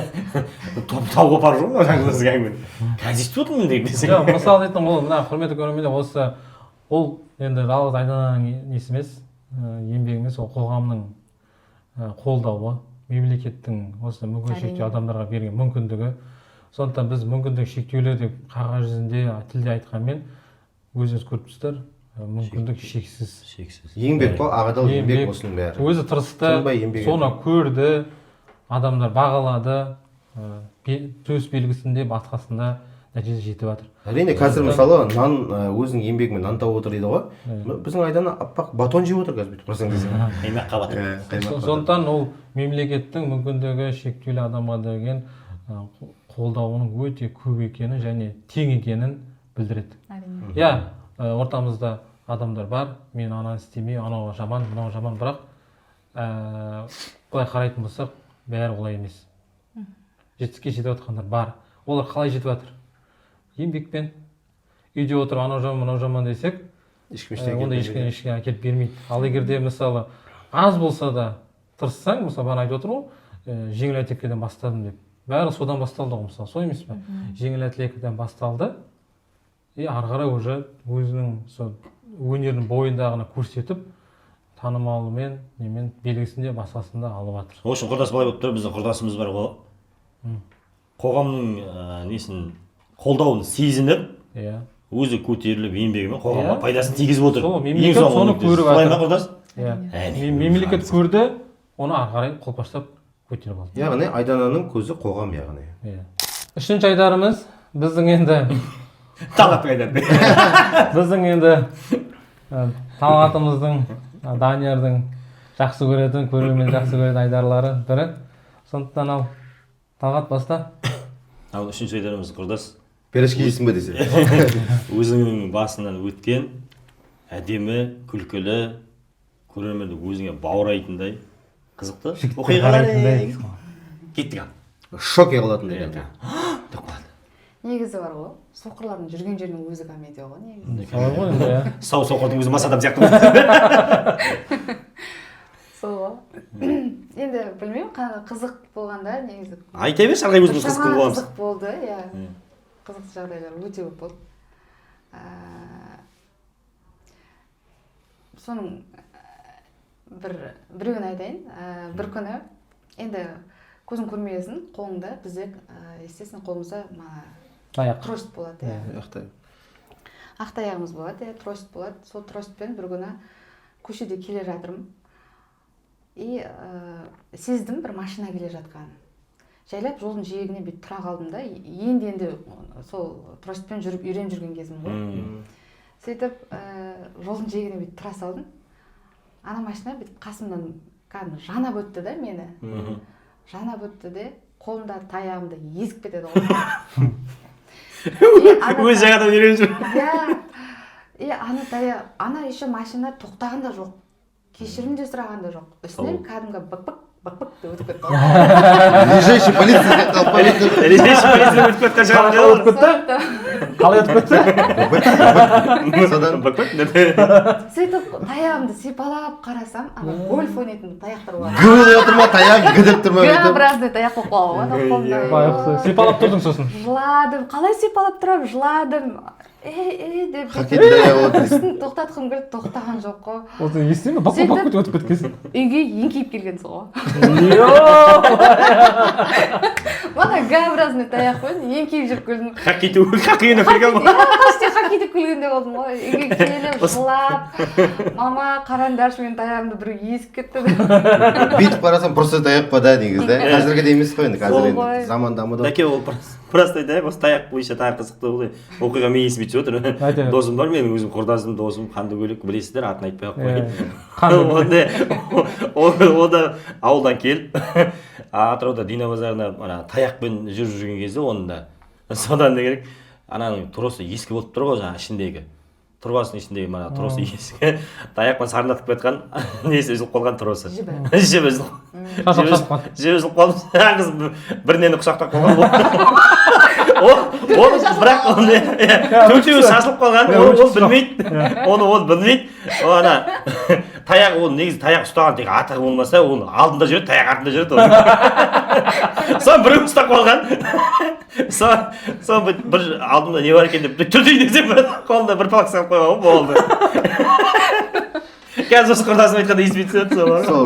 Тауға апарып жүрмін ғой жаңыз өзі әңгімен. Қазір естіп отырмын деген десең. Жоқ, мысалы айтам, ол мына құрметті көрермендер, осы ол енді жалғыз Айдананың несі емес, еңбегі емес, ол қоғамның қолдауы, мемлекеттің осы мүмкіншілігі шектеулі адамдарға берген мүмкіндігі. Сондықтан біз мүмкіндік шектеулі деп қағаз жүзінде, тілде айтқанмен өзіңіз көріп тұрсыздар, мүмкіндік шексіз. Еңбек қой, ағадал еңбек осының бәрі. Өзі тырысты, соны көрді, адамдар бағалады, төс белгісінде басқасында нәтиже жетіп жатыр. Әрине, қазір мысалы нан өзінің еңбегімен нан тауып отыр дейді ғой. Біздің Айдана аппақ батон жеп отыр қазір бүйтіп қарасаң десең. Қаймаққа батыр. Сондықтан ол мемлекеттің мүмкіндігі шектеулі адамға деген қолдауының өте көп екенін және тең екенін білдіреді. Иә, ортамызда адамдар бар, мен ананы істемей, анау жаман, мынау жаман, бірақ былай қарайтын болсақ, бәрі олай емес. Жетістікке жетіп жатқандар бар. Олар қалай жетіп жатыр? Еңбекпен. Үйде отырып анау жаман, мынау жаман десек, онда ешкім әкеліп бермейді. Ал егер де мысалы аз болса да тырыссаң, мысалы бана айтып отыр ғой, жеңіл атлетикадан бастадым деп. Бәрі содан басталды ғой, мысалы, сол емес пе? Жеңіл атлетикадан басталды, ары қарай уже өзінің өнерінің бойындағыны көрсетіп, танымалымен, белгісінде басқасында алып жатыр. Ол үшін құрдас былай болып тұр, біздің құрдасымыз бар ғой. Қоғамның несін қолдауын сезініп, өзі көтеріліп еңбегімен қоғамға пайдасын тигізіп отыр. Мемлекет соны көріп жатыр. Солай ма құрдас? Мемлекет көрді, оны ары қарай қолпаштап көтеріп алды. Яғни Айдананың көзі қоғам яғни. Үшінші айдарымыз біздің енді Талғаттың айдары. Біздің енді Талғатымыздың, Даниярдың жақсы көретін, көрермен жақсы көретін айдарлары бірі. Сондықтан ал Талғат баста. Ал үшінші айдарымыз құрдас. Перешке есім бе десе. Өзіңнің басынан өткен әдемі, күлкілі, көрерменді өзіңе баурайтындай қызықты оқиғалар. Кеттік ал. Шок еғылатын деген. Негізі бар ғой, соқырлардың жүрген жерінің өзі комедия ғой, негізі. Солай ғой енді, иә. Сау соқырдың өзі мас адам сияқты. Сол ғой. Енді білмеймін, қызық болғанда негізі. Айта берші, ағай өзіміз қызық боламыз. Қызық болды, иә. Қызықты жағдайлар өте көп болды. Соның біреуін айтайын. Bir күні, енді көзің көрмейсің, қолыңда бізде, естесің, қолымызда трост болады. Ақтаяғымыз болады, трост болады. Сол тростпен бір күні көшеде келе жатырмын. И сездім бір машина келе жатқан. Жайлап жолдың жиегіне бет тұра қалдым да, енді сол тростпен жүріп үйреніп жүрген кезім ғой. Сөйтіп жолдың жиегіне бет тұра салдым. Ана машина бет қасымнан кәдімгі жанап өтті да мені. Жанап өтті де қолымда таяғымды езіп кетеді ғой. Өз жағада үйреніп жүр. Иә. Ана еще машина тоқтаған да жоқ. Кешірім де сұраған да жоқ. Үстінен кәдімгі бық-бық деп өтіп кетті. Ближайший полицияға қалып кетті. Ресейші полиция өтіп кеткен шығар. Өтіп кетті? Қалай өтіп кетті? Содан Сөйтіп таяғымды сипалап қарасам, ана гольф ойнайтын таяқтар бар. гү деп отыр ма таяқ, гү деп тұр ма бүйтіп. Г-образный таяқ болып қалған ғой. Сипалап тұрдың сосын. Жыладым. Қалай сипалап тұрамын? Жыладым. Деп Хакетті таяқ отыр. үстін тоқтатқым келді, тоқтаған жоқ қой. Осы естимін, бақ өтіп кеткенсің. Үйге еңкейіп келгенсің ғой. Мана Г-образный таяқ қойын, еңкейіп жүріп келдім. Хоккейді келген ғой. Почти хоккей деп күлгендей болдым ғой. Үйге келіп жылап, мама қараңдаршы менің таяғымды бір езіп кетті. Бүйтіп қарасам просто таяқ па да негізі да. Қазіргідей емес қой енді, қазір енді заман дамыды. Дәке ол просто таяқ, осы таяқ бойынша тағы қызықты ғой. Оқиға мен есіме түсіп отыр. Досым бар, менің өзім құрдасым, досым Қандыкөлік, білесіздер, атын айтпай ақ қояйын. Онда ауылдан келіп, Атырауда Дина базарына таяқпен жүрген кезде онда. Содан не керек, ананың тросы ескі болып тұр ғой, жаңағы ішіндегі. Тұрбасының ішіндегі тросы ескі. Таяқпен сарнатып кеткен, несі үзіліп қалған тросы. Жібі үзіліп қалды. Қыз бірінені құшақтап қалған болды. Бірақ төртеуі шашылып қалған, ол білмейді. Ол білмейді. Таяқ, ол негізі таяқ ұстаған тек атығы болмаса, ол алдында жүреді, таяқ артында жүреді. Соң біреу ұстап қалған. Соң бір алдымда не бар екен деп түртейін десем, қолында бір палақ салып қойған болды. Қазір осы құрдасым айтқанда есіме түседі.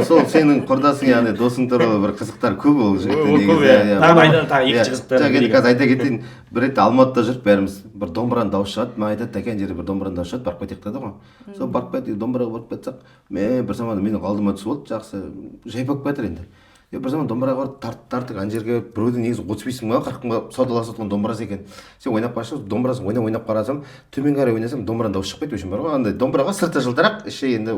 Сол сенің құрдасың, яғни досың туралы бір қызықтар көп ол жігіттің негізі. Тағы екінші қызықтар. Қазір айта кетейін, бір рет Алматыда жүріп бәріміз бір домбыраның дауысы шығады. Маған айтады, тәке ана жерде бір домбыраның дауысы шығады, барып кетейік деді ғой. Сол барып кетейік, домбыраға барып кетсек, мен бір заманда менің алдыма түсіп алды, жақсы жайпап кетір енді. Бір заман домбыраға барып тарттық, ана жерге біреудің негізі 35 мың ба 40 мыңға саудаласып жатқан домбырасы екен. Сен ойнап қарасаң, домбырасын ойнап қарасам, төмен қарай ойнасам домбыраның дауысы шығып кетті, бар ғой, андай домбыраға сырты жылтырақ, іші енді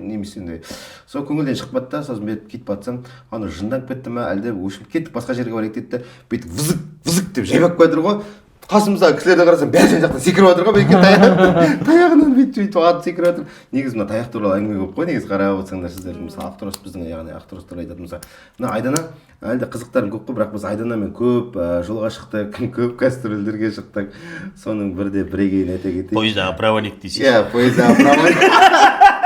немесе енді. Сол көңілден шығып кетті, сосын бет кетіп батсам, ана жынданып кетті ме, әлде өшіп кеттік, басқа жерге барайық деді, бүйтіп вызық деп жайпап кетір ғой. Қасымыздағы кісілерді қарасам, бәрі жан жақтан секіріп жатыр ғой, бәлкім таяғынан бүйтіп атып секіріп жатыр. Негізі мына таяқ туралы әңгіме көп қой, негізі қарап отырсаңдар сіздер, мысалы Ақтұрыс біздің, яғни Ақтұрыс туралы айтатын болса, мына Айдана әлде қызықтарым көп қой, бірақ біз Айданамен көп жолға шықтық, көп гастрольдерге шықтық. Соның бірде бірегейін айта кетейік. Пойыздағы проводник дейсіз. Иә, пойыздағы проводник.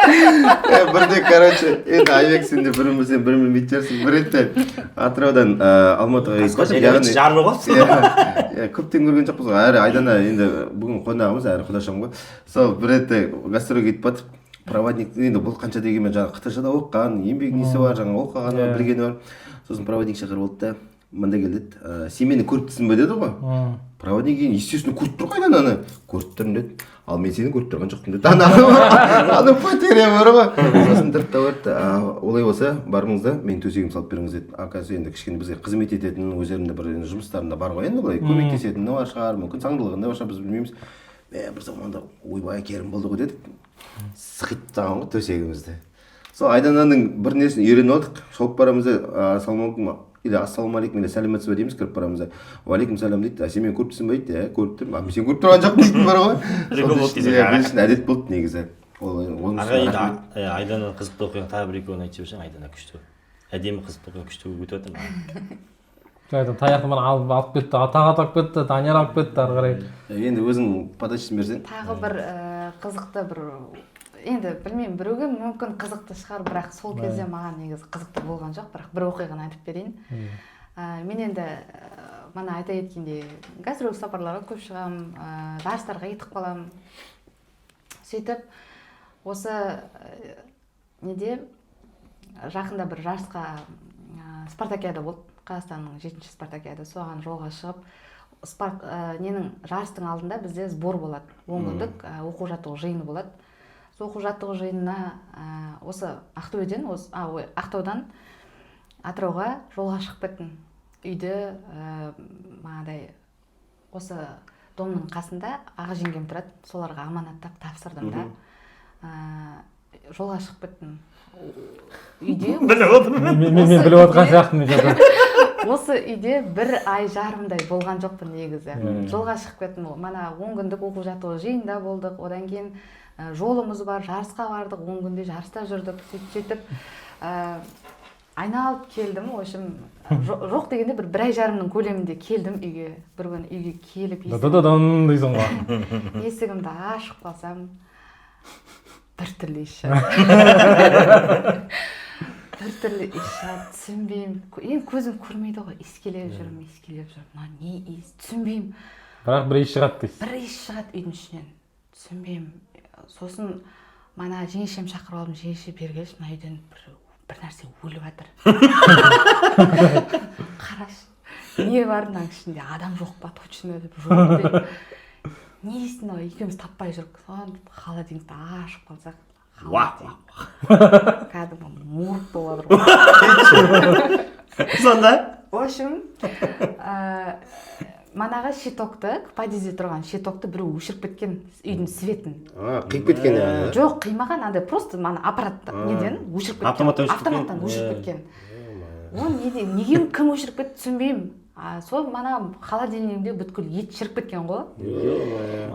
Бірде, короче, енді Айбек сен де бірін білсең, бірін білмейтін шығарсың. Бір ретте Атыраудан Алматыға кетіп жарны ғой. Көптен көрген жоқпыз ғой. Әрі Айдана енді бүгін қонағымыз, әрі құдашам ғой. Сол бір ретте гастрольге кетіп батып, проводник енді бұл қанша дегенмен жаңағы қтж-да оқыған, еңбек несі бар, жаңағы оқығаны бар, білгені бар. Сосын проводник шақырып алды да, мында кел деді, сен мені көріптісің бе деді ғой. Проводник кейін естественно көріп тұр ғой ана, көріп тұрмын деді. Ал мен сені көріп тұрған жоқпын деді. Ана потеря бар ғой. Сосын тұрып та барды, олай болса барыңыз да мен төсегім салып беріңіз деді. Оказывается енді кішкене бізге қызмет ететін, өздерінде бір жұмыстарында бар ғой енді былай көмектесетіні бар шығар, мүмкін заңдылығында бар шығар, біз білмейміз. Бір заманда ойбай керім болды ғой дедік. Сықит таған ғой төсегімізді. Сол Айдананың бір несін үйреніп алдық. Шауып барамыз да, ассалаумағалейкум или сәлеметсіз бе дейміз, кіріп барамыз да. Уағалейкум сәлем дейді. Сен мені көріп тұрсың ба дейді. Көріп тұрмын. Мен сені көріп тұрған жоқпын дейтін бар ғой. Сол әдет болды негізі. Айдананың қызықты оқиған тағы бір екеуін айтып жіберсең, Айдана күшті. Әдемі қызықты оқиған күшті өтіп жатыр. Таяқты мана алып кетті, атақ алып кетті, Данияр алып кетті ары қарай. Енді өзің подачасын берсең. Тағы бір қызықты бір, енді білмеймін, біреуге мүмкін қызықты шығар, бірақ сол кезде маған негізі қызықты болған жоқ, бірақ бір оқиғаны айтып берейін. Мен енді мана айта кеткендей гастроль сапарларға көп шығамын, жарыстарға кетіп қаламын. Сөйтіп осы неде жақында бір жарысқа спартакиада болды, Қазақстанның 7-ші спартакиада, соған жолға шығып, ненің жарыстың алдында бізде сбор болады, 10 күндік оқу жаттығу жиыны болады. Сол оқу жаттығу жиынына осы Ақтаудан Атырауға жолға шығып кеттім. Үйде мағадай осы домның қасында аға жеңгем тұрады, соларға аманаттап тапсырдым да. жолға шығып кеттім үйде. біліп отырмын. Мен біліп отқан сияқтымын қазір. Осы үйде 1 ай жарымдай болған жоқпын негізі. Жолға шығып кеттім. Мана 10 күндік оқу жаттығу жиында болдық. Одан кейін жолымыз бар, жарысқа бардық. 10 күнде жарыста жүрдік. Сөйтіп айналып келдім. В общем, жоқ дегенде 1 ай жарымның көлемінде келдім үйге. Бір күні үйге келіп Дададан дейсің ғой. есігімді ашып қалсам біртүрлі иіс шығады. Біртүрлі иіс шығады, түсінбеймін. Енді көзім көрмейді ғой, искелеп жүрмін. Мына не иіс, түсінбеймін. Бірақ бір иіс шығады дейсіз. Бір иіс шығады үйдің ішінен, түсінбеймін. Сосын мана жеңешем шақырып алдым, жеңеше бері келші, мына үйден бір нәрсе өліп жатыр. Қарашы, не бар мынаның ішінде, адам жоқ па, точно деп, жоқ деп. Не істің ау, екеуміз таппай жүрік. Холодильникті ашып қалсақ, кәдімгі морг болып жатыр. Сонда? В общем, манаға щитокты, подъезде тұрған щитокты біреу өшіріп кеткен үйдің светін. Қиып кеткен я. Жоқ, қимаған, андай просто мана аппарат неден өшіріп кеткен. Автоматтан өшіріп кеткен. Оны неге кім өшіріп кетті түсінбеймін. Сол мана холодильнигімде бүткіл ет шіріп кеткен ғой.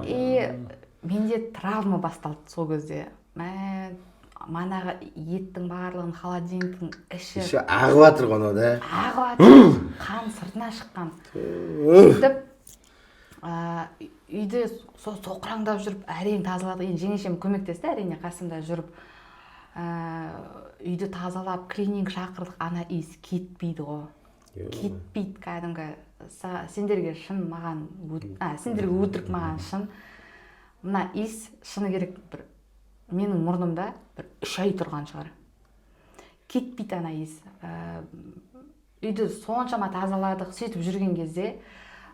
И менде травма басталды сол кезде. Манағы еттің барлығын холодильниктің іші ағып жатыр ғой анау да. Ағып жатыр, қан сыртына шыққан. Сөйтіп үйде соқыраңдап жүріп, әрең тазалады. Енді жеңешем көмектесті, әрене қасымда жүріп. Үйді тазалап, клининг шақырдық, ана иіс кетпейді ғой. Кетпейді кәдімгі. Сендерге шын маған, сендерге өтірік маған шын. Мына иіс шыны керек бір менің мұрнымда 3 ай тұрған шығар. Кетпейді ана иіс. Үйді соншама тазаладық, сөйтіп жүрген кезде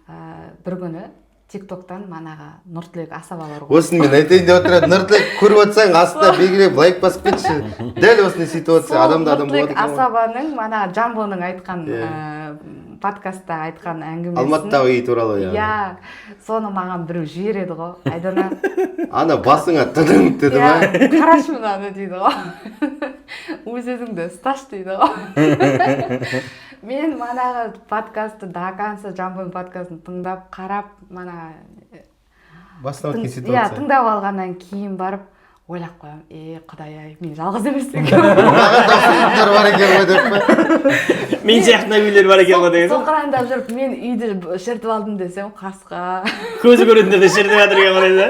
бір күні TikToktан манаға Нұртілек асабалар ғой. Осыны мен айтайын деп отырады. Нұртілек көріп отырсаң, астына белгілеп лайк басып кетші. Дәл осындай ситуация адамда адам болады екен. Нұртілек асабаның манаға Джамбоның айтқан подкастта айтқан әңгімесін. Алматыдағы үй туралы яғни. Иә, соны маған біреу жібереді ғой. Айдана. Ана басыңа тыдың деді ма? Қарашы мынаны дейді ғой. Өз-өзіңді ұсташы дейді ғой. Мен манаға подкастты до конца Джамбоның подкастын тыңдап, қарап, мана басына өткен ситуация. Иә, тыңдап алғаннан кейін барып ойлап қоямын, Құдай-ай, мен жалғыз емес екен. Маған бар екен ғой деп па? Мен сияқты нәбилер бар екен ғой деген. Соқыраңдап жүріп, мен үйді шертіп алдым десем, қасқа. Көзі көретіндер де шертіп жатыр екен ғой да.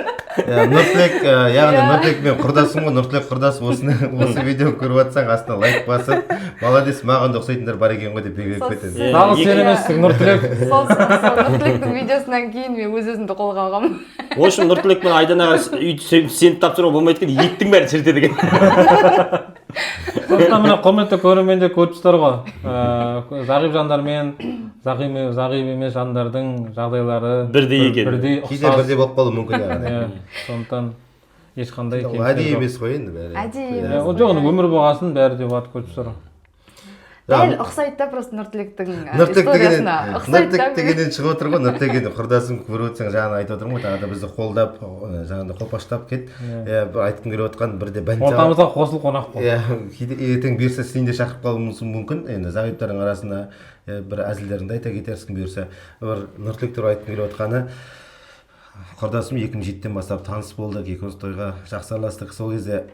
Нұртілек, яғни Нұртілек мен құрдасым ғой, Нұртілек құрдасым осы видеоны көріп жатсаң, астына лайк басып, молодец, маған да ұқсайтындар бар екен ғой деп белгілеп кетеді. Жалғыз сен емессің, Нұртілек. Сол Нұртілектің видеосынан кейін мен өз-өзімді қолға алғанмын. В общем, Нұртілек пен Айданаға үйді сеніп тапсыруға болмайды екен, еттің бәрін шертеді екен. Сондықтан мына құрметті көрермендер көріпсіздер ғой. Зағип жандар мен зағип емес жандардың жағдайлары бірдей екен. Кейде бірдей болып қалуы мүмкін яғни. Сондықтан ешқандай әдейі емес қой енді бәрі. Әдейі емес. Ол жоқ, өмір болғасын бәрі де болады көріпсіздер ғой. Дәл ұқсайды да просто Нұртілектің историясына. Нұртілек дегеннен шығып отыр ғой. Нұртілек енді құрдасым көріп отырсаң жаңа айтып отырмын ғой, тағы да бізді қолдап, жаңағыдай қолпаштап кет. Айтқым келіп отқан бірде бәнжа. Ортамызға қосыл қонақ бол. Ертең бұйырса сен де шақырып қалуың мүмкін. Енді зағиптардың арасында бір әзілдеріңді айта кетерсің бұйырса. Бір Нұртілек туралы айтқым келіп отқаны, құрдасым 2007-тен бастап таныс болдық, екеуміз тойға жақсы араластық. Сол кезде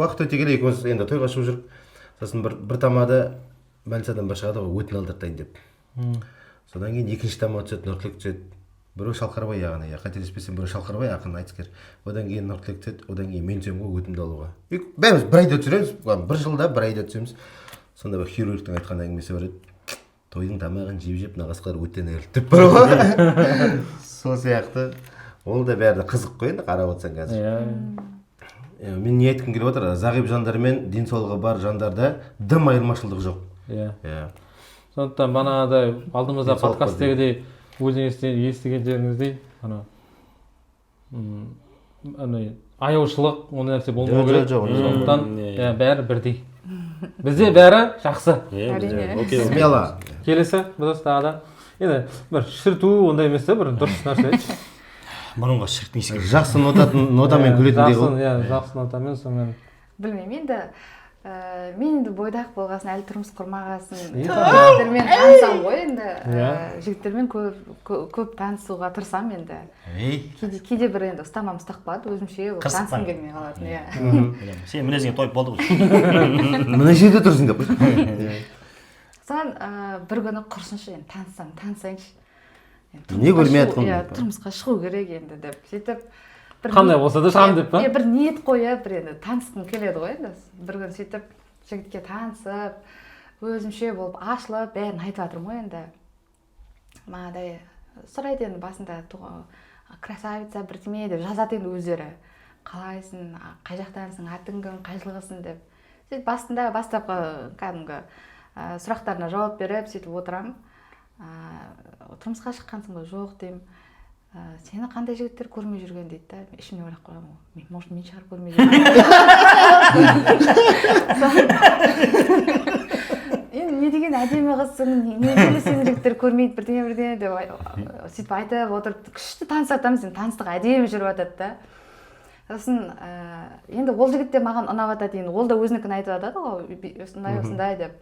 уақыт өте келе екеуміз енді тойға шығып жүріп, сосын бір тамады Мәлсадан бір шығады ғой, өтін алдыртайын деп. Содан кейін екінші тама түседі, Нұртілек түседі. Біреу Шалқарбай яғни, қателеспесем біреу Шалқарбай ақын айтыскер. Одан кейін Нұртілек түседі, одан кейін мен түсемін ғой өтімді алуға. Бәріміз бір айда түсіреміз, бір жылда бір айда түсеміз. Сонда бір хирургтың айтқан әңгімесі бар еді. Тойдың тамағын жеп нағасқалар өттен айырылып бар ғой. Сол сияқты. Ол да бәрі қызық қой енді қарап отырсаң қазір. Мен не айтқым келіп отыр, зағип жандар мен денсаулығы бар жандарда дым айырмашылдығы жоқ. Сондықтан бағанағыдай алдымызда подкасттегідей өзіңіз естіген жеріңіздей аяушылық ондай нәрсе болмау керек. Сондықтан бәрі бірдей. Бізде бәрі жақсы. Смело. Келесі біз тағы да енді бір шірту ондай емес та бір дұрыс нәрсе. Мұрынға шіртмейсің. Жақсы нотамен күлетіндей ғой. Жақсы нотамен сонымен білмеймін енді мен енді бойдақ болғасын әлі тұрмыс құрмағасын жігіттермен танысам ғой енді жігіттермен көп танысуға тырысамын енді кейде бір енді ұстамам ұстап қалады өзімше танысқым келмей қалатын иә сен мінезіңе тойып болды ғой мына жерде тұрсың деп соған бір күні құрсыншы енді танысайыншы не көрмей жатқан иә тұрмысқа шығу керек енді деп сөйтіп қандай болса да шығамын деп па бір ниет қойып бір енді танысқым келеді ғой енді бір күні сөйтіп жігітке танысып өзімше болып ашылып бәрін айтып жатырмын ғой енді мынадай сұрайды енді басында красавица бірдеме деп жазады енді өздері қалайсың қай жақтансың атың кім қай жылғысың деп сөйтіп бастапқы кәдімгі сұрақтарына жауап беріп сөйтіп отырамын тұрмысқа шыққансың ғой жоқ деймін сені қандай жігіттер көрмей жүрген дейді да ішімнен ойлап қоямын может мен шығар көрмей енді не деген әдемі қызсың неге сені жігіттер көрмейді бірдеңе деп сөйтіп айтып отырып күшті танысатамыз енді таныстық әдемі жүріп жатады да сосын енді ол жігіт те маған ұнап жатады енді ол да өзінікін айтып жатады ғой осындай деп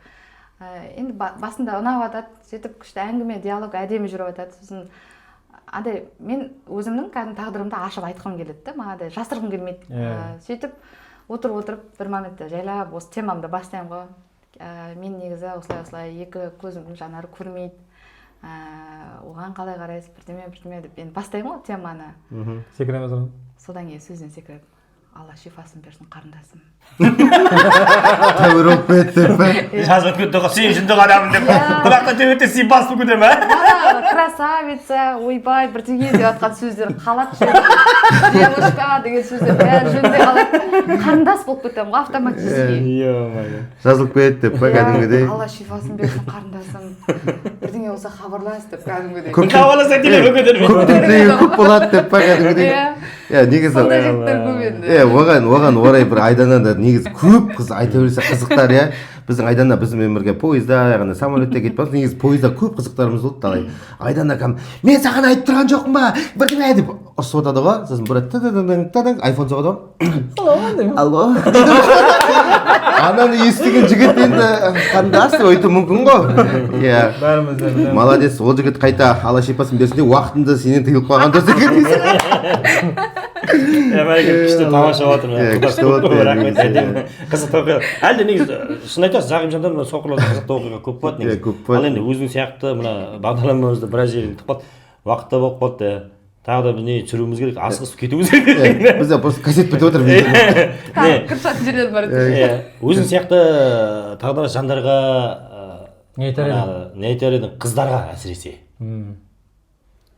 енді басында ұнап жатады сөйтіп күшті әңгіме диалог әдемі жүріп жатады сосын андай мен өзімнің кәдімгі тағдырымды ашып айтқым келеді да маған жасырғым келмейді сөйтіп отырып бір моментте жайлап осы темамды бастаймын ғой мен негізі осылай екі көзімнің жанары көрмейді оған қалай қарайсыз бірдеме деп енді бастаймын ғой теманы секіреміз содан кейін сөзден секіреді алла шифасын берсін қарындасым тәуір болып кетті жазып кетті ғой сен жынды адаммын деп құлаққа төбетте сен басып көтерме красавица ойбай бірдеңе деп жатқан сөздер қалады девушка деген сөздер бәрі жөнде қалады қарындас болып кетемін ғой автоматически жазылып кетті деп па кәдімгідей алла шифасын берсін қарындасым бірдеңе болса хабарлас деп кәдімгідей хабарласа телефон көтерме көптен тілегі көп болады деп па кәдімгідей иә негізі сондай жігіттер көп енді оған орай бір айданада негізі көп қыз айта берсе қызықтар иә біздің айдана бізбен бірге пойызда яғни самолетте кетіп бармыз негізі пойызда көп қызықтарымыз болды талай айдана мен саған айтып тұрған жоқпын ба бірдеңе деп ұрысып отырады ғой сосын бір айфон соғады ғой алло ананы естіген жігіт енді қарындас деп айтуы мүмкін ғой иә бәріміз де молодец ол жігіт қайта алла шипасын берсін де уақытында сенен тыйылып қалған дұрыс екен дейсің бәрекелді күшті тамаша болып жатыр рахмет әдемі қызықты оқиға әлде негізі шын айтасыз зағип жандар мына соқырларда қызықты оқиға көп болады негізі көп болады ал енді өзің сияқты мына бағдарламамызда біраз жерге тығып қалды уақытта болып қалды тағы да не түсіруіміз керек асығысып кетуіміз керек бізде просто кассет бітіп отыр кірісатын жерлер бар өзің сияқты тағдырлас жандарға не айтар едің қыздарға әсіресе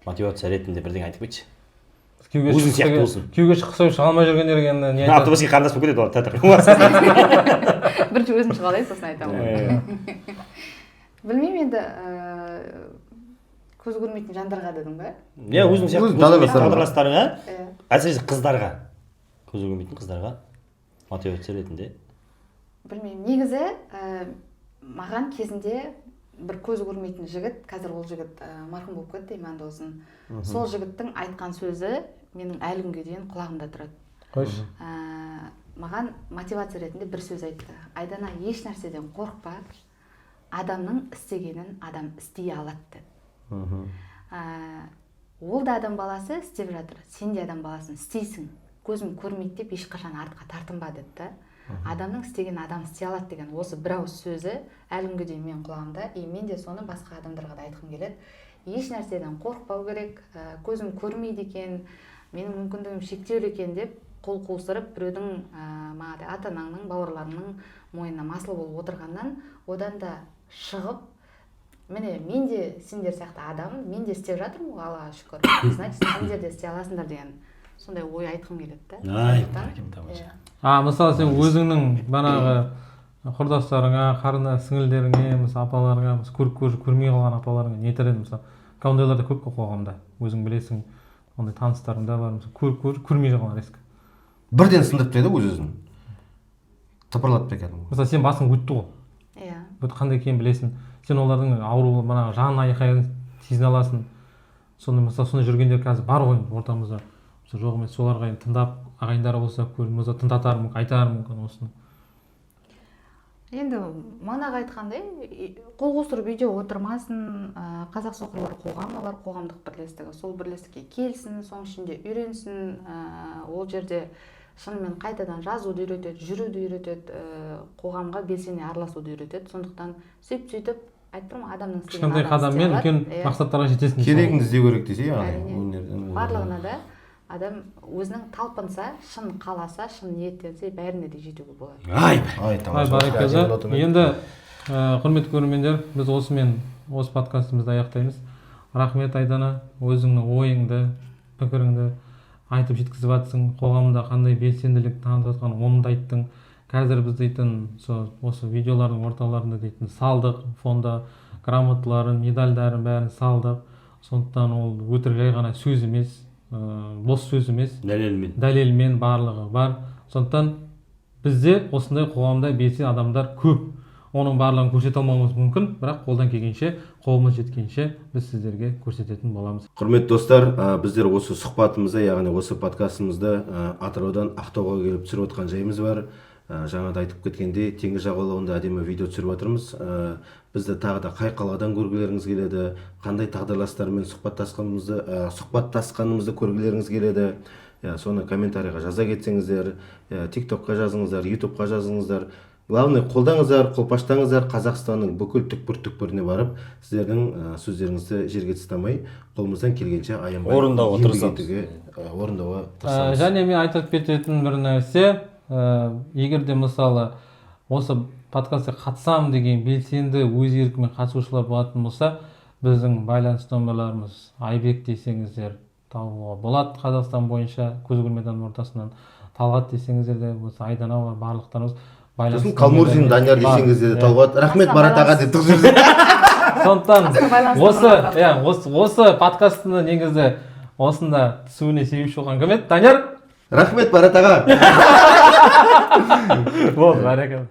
мотивация ретінде бірдеңе айтып кетші өзің сияқты болсын күйеуге шықса шыға алмай жүргендерге не автобуске қарындас болып кетеді ол тәтір бірінші өзім шыға алайын сосын айтамын білмеймін енді көз көрмейтін жандарға дедің ба иә өзің сияқты тағдырластарыңа әсіресе қыздарға көз көрмейтін қыздарға мотивация ретінде білмеймін негізі маған кезінде бір көз көрмейтін жігіт қазір ол жігіт марқұм болып кетті иман досын сол жігіттің айтқан сөзі менің әлі күнге дейін құлағымда тұрады қойшы маған мотивация ретінде бір сөз айтты айдана еш нәрседен қорықпа адамның істегенін адам істей алады деп ол да адам баласы істеп жатыр сен де адам баласың істейсің көзім көрмейді деп ешқашан артқа тартынба деді да адамның істеген адам істей алады деген осы бір ауыз сөзі әлі күнге дейін менің құлағымда и мен де соны басқа адамдарға да айтқым келеді еш нәрседен қорықпау керек көзім көрмейді екен менің мүмкіндігім шектеулі екен деп қол қусырып біреудің манағыдай ата анаңның бауырларыңның мойнына масыл болып отырғаннан одан да шығып міне мен де сендер сияқты адаммын мен де істеп жатырмын ғой аллаға шүкір значит сендер де істей аласыңдар деген сондай ой айтқым келеді да мысалы сен өзіңнің бағанағы құрдастарыңа қарындас сіңілдеріңе мысалы апаларыңа көрмей қалған апаларыңа не айтар едің мысалы ондайлар да көп қоғамда өзің білесің ондай таныстарың да бар мысалы көрмей қалған резко бірден сындырып тастайды өз-өзін тыпырлатып кәдімгі мысалы сен басың өтті ғой иә бұл қандай екенін білесің сен олардың ауруы манағы жан айқайын сезіне аласың сонда мысалы сондай жүргендер қазір бар ғой ортамызда жоқ емес соларға енді тыңдап ағайындары болса көрген болса тыңдатар мүмкін, айтар мүмкін осыны. Енді манағы айтқандай қол қусырып үйде отырмасын, қазақ соқырлар қоғамы бар, қоғамдық бірлестігі, сол бірлестікке келсін, соның ішінде үйренсін, ол жерде шынымен қайтадан жазуды үйретеді, жүруді үйретеді, қоғамға белсене араласуды үйретеді. Сондықтан сөйтіп айтып тұрмын, адамның істеген кішкентай қадаммен үлкен мақсаттарға жетесің. Керегіңді іздеу керек десе, барлығына да адам өзінің талпынса, шын қаласа, шын ниеттенсе, бәріне де жетуге болады. Ай, барекелді. Енді құрметті көрермендер, біз осымен осы подкастымызды аяқтаймыз. Рахмет Айдана, өзіңнің ойыңды, пікіріңді айтып жеткізіп жатсың, қоғамда қандай белсенділік танытып жатқан оны да айттың. Қазір біз дейтін осы видеолардың орталарында дейтін салдық, фонда грамоталарын, медальдарын бәрін салдық. Сондықтан ол өтірік жай ғана сөз емес, бос сөз емес, дәлелмен барлығы бар. Сондықтан бізде осындай қоғамда белсенді адамдар көп. Оның барлығын көрсете алмауымыз мүмкін, бірақ қолдан келгенше, қолымыз жеткенше біз сіздерге көрсететін боламыз. Құрметті достар, біздер осы сұхбатымызды, яғни осы подкастымызды Атыраудан Ақтауға келіп түсіріп отқан жайымыз бар. Жаңада айтып кеткендей, теңіз жағалауында әдемі видео түсіріп жатырмыз. Бізді тағы да қай қаладан көргілеріңіз келеді, қандай тағдырластармен сұхбаттасқанымызды көргілеріңіз келеді. Соны комментарийға жаза кетсеңіздер, TikTokқа жазыңыздар, YouTubeқа жазыңыздар. Главное, қолдаңыздар, қолпаштаңыздар, Қазақстанның бүкіл түкпір-түкпіріне барып, сіздердің сөздеріңізді жерге тастамай, қолымыздан келгенше аянбай орындауға тырысамыз. Және мен айтып кететін бір нәрсе, егер де мысалы осы подкастқа қатысам деген белсенді өз еркімен қатысушылар болатын болса, біздің байланыс номерларымыз Айбек десеңіздер табуға болады. Қазақстан бойынша көз көрмеген ортасынан Талғат десеңіздер де болса, Айдана бар, барлықтарымыз Сосын Қалмурзин, Данияр десеңіздер де Талғат. Рахмет Марат аға деп тұқ жүрсе. Сондықтан осы подкастыны негізі осында түсуіне себепші болған кім еді? Данияр? Рахмет Марат аға. Болды, бәрекелді.